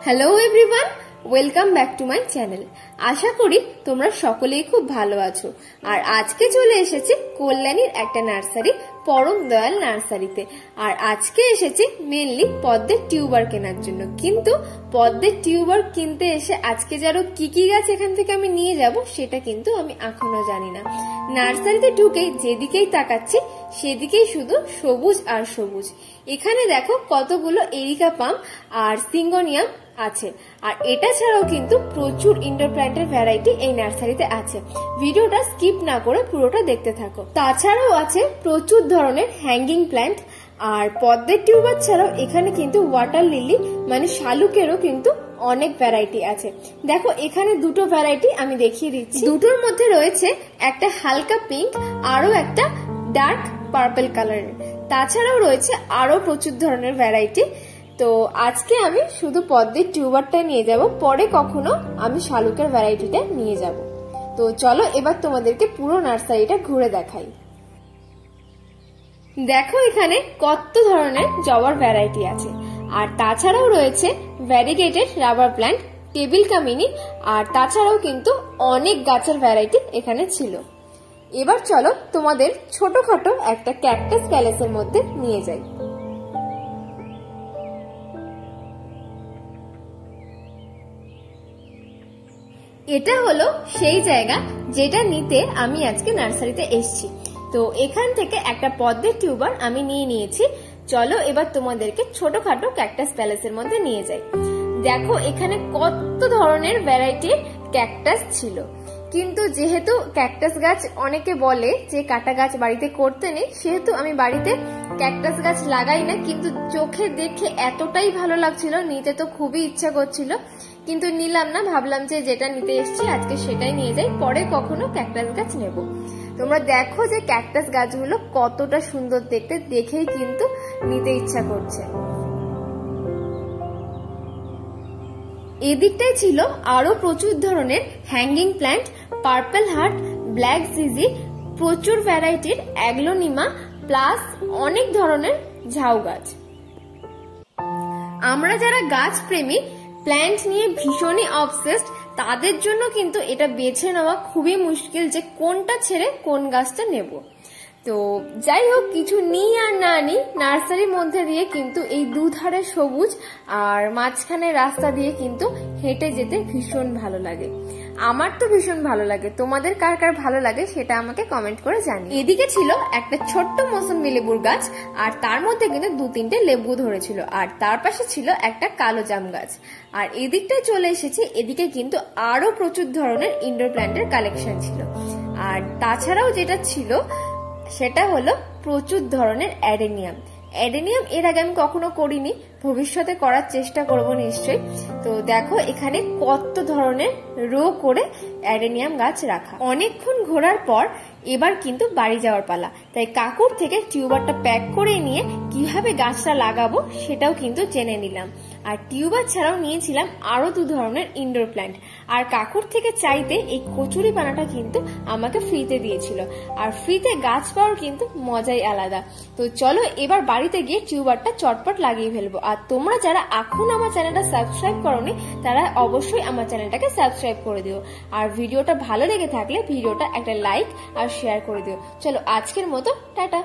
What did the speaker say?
Hello everyone, welcome back to my channel. আশা করি তোমরা সকলেই খুব ভালো আছো। আর আজকে চলে এসেছি কল্যাণীর একটা নার্সারি, পরম দয়াল নার্সারিতে। আর আজকে এসেছি মেনলি পদ্মের টিউবার কেনার জন্য। কিন্তু পদ্মের টিউবার কিনতে এসে আজকে যারও কি কি গাছ এখান থেকে আমি নিয়ে যাব সেটা কিন্তু আমি এখনো জানি না। নার্সারিতে ঢুকেই যেদিকেই তাকাচ্ছি সেদিকেই শুধু সবুজ আর সবুজ। এখানে দেখো কতগুলো এরিকা পাম আর সিঙ্গোনিয়াম আছে। আর এটা ছাড়াও কিন্তু প্রচুর ইনডোর প্ল্যান্টের ভ্যারাইটি এই নার্সারিতে আছে। ভিডিওটা স্কিপ না করে পুরোটা দেখতে থাকো। তাছাড়াও আছে প্রচুর ধরনের হ্যাঙ্গিং প্ল্যান্ট। আর পদ্মের টিউবার ছাড়াও এখানে কিন্তু ওয়াটার লিলি মানে শালুকেরও কিন্তু অনেক ভ্যারাইটি আছে। দেখো এখানে দুটো ভ্যারাইটি আমি দেখিয়ে দিচ্ছি। দুটোর মধ্যে রয়েছে একটা হালকা পিঙ্ক, আরো একটা ডার্ক পার্পল কালারের। তাছাড়াও রয়েছে আরো প্রচুর ধরনের ভ্যারাইটি। তো আজকে আমি শুধু পদ্মের টিউবারটা নিয়ে যাব, পরে কখনো আমি শালুকের ভ্যারাইটিটা নিয়ে যাব। তো চলো এবার তোমাদেরকে পুরো নার্সারিটা ঘুরে দেখাই। দেখো এখানে কত ধরনের জবার ভ্যারাইটি আছে। আর তাছাড়াও রয়েছে ভ্যারিগেটেড রাবার প্ল্যান্ট, টেবিল কামিনী, আর তাছাড়াও কিন্তু অনেক গাছের ভ্যারাইটি এখানে ছিল। এবার চলো তোমাদের ছোটখাটো একটা ক্যাকটাস প্যালেসের মধ্যে নিয়ে যাই। এটা হলো সেই জায়গা যেটা নিতে আমি আজকে নার্সারিতে এসেছি। তো এখান থেকে একটা পদ্মের টিউবার আমি নিয়ে নিয়েছি। চলো এবার তোমাদেরকে ছোটখাটো ক্যাকটাস প্যালেসের মধ্যে নিয়ে যাই। দেখো এখানে কত ধরনের ভ্যারাইটির ক্যাকটাস ছিল। কিন্তু যেহেতু ক্যাকটাস গাছ অনেকে বলে যে কাটা গাছ বাড়িতে করতে নেই, সেহেতু আমি বাড়িতে ক্যাকটাস গাছ লাগাই না। কিন্তু চোখে দেখে এতটাই ভালো লাগছিল, নিতে তো খুবই ইচ্ছা করছিল, কিন্তু নিলাম না। ভাবলাম যে যেটা নিতে এসেছি আজকে সেটাই নিয়ে যাই, পরে কখনো ক্যাকটাস গাছ নেব। তোমরা দেখো যে ক্যাকটাস গাছগুলো কতটা সুন্দর দেখতে, দেখেই কিন্তু নিতে ইচ্ছা করছে। এদিকটাই ছিল আরো প্রচুর ধরনের hanging plant, purple heart, black জিজি, প্রচুর ভ্যারাইটির অ্যাগ্লোনিমা, প্লাস অনেক ধরনের ঝাউ গাছ। আমরা যারা গাছ প্রেমী, প্ল্যান্ট নিয়ে ভীষণই অবসেসড, তাদের জন্য কিন্তু এটা বেছে নেওয়া খুবই মুশকিল যে কোনটা ছেড়ে কোন গাছটা নেব। তো যাই হোক, কিছু নিই আর না নিই, নার্সারির মধ্যে দিয়ে কিন্তু এই দুধারে সবুজ আর মাঝখানে রাস্তা দিয়ে কিন্তু হেঁটে যেতে ভীষণ ভালো লাগে। আমার তো ভীষণ ভালো লাগে। তোমাদের কার কার ভালো লাগে সেটা আমাকে কমেন্ট করে জানি। এদিকে ছিল একটা ছোট্ট মৌসুমী লেবুর গাছ, আর তার মধ্যে কিন্তু 2-3টে লেবু ধরেছিল। আর তার পাশে ছিল একটা কালো জাম গাছ। আর এদিকটায় চলে এসেছি, এদিকে কিন্তু আরো প্রচুর ধরনের ইনডোর প্ল্যান্টের কালেকশন ছিল। আর তাছাড়াও যেটা ছিল সেটা হলো প্রচুর ধরনের অ্যাডেনিয়াম। অ্যাডেনিয়াম এর আগে আমি কখনো করিনি, ভবিষ্যতে করার চেষ্টা করব নিশ্চয়ই। তো দেখো এখানে কত ধরনের রো করে অ্যাডেনিয়াম গাছ রাখা। অনেকক্ষণ ঘোরার পর এবার কিন্তু বাড়ি যাওয়ার পালা। তাই কাকুর থেকে টিউবারটা প্যাক করে নিয়ে কিভাবে গাছটা লাগাবো সেটাও কিন্তু জেনে নিলাম। আর টিউবার ছাড়াও নিয়েছিলাম আরো 2 ধরনের ইনডোর প্ল্যান্ট। আর কাকুর থেকে চাইতে এই কচুরি পানাটা কিন্তু আমাকে ফ্রিতে দিয়েছিল। আর ফ্রিতে গাছ পাওয়ার কিন্তু মজাই আলাদা। তো চলো এবার বাড়িতে গিয়ে টিউবারটা চটপট লাগিয়ে ফেলবো। আর তোমরা যারা এখন আমার চ্যানেলটা সাবস্ক্রাইব করোনি তারা অবশ্যই আমার চ্যানেলটাকে সাবস্ক্রাইব করে দিও। আর ভিডিওটা ভালো লেগে থাকলে ভিডিওটা একটা লাইক আর শেয়ার করে দিও। চলো আজকের মতো টাটা।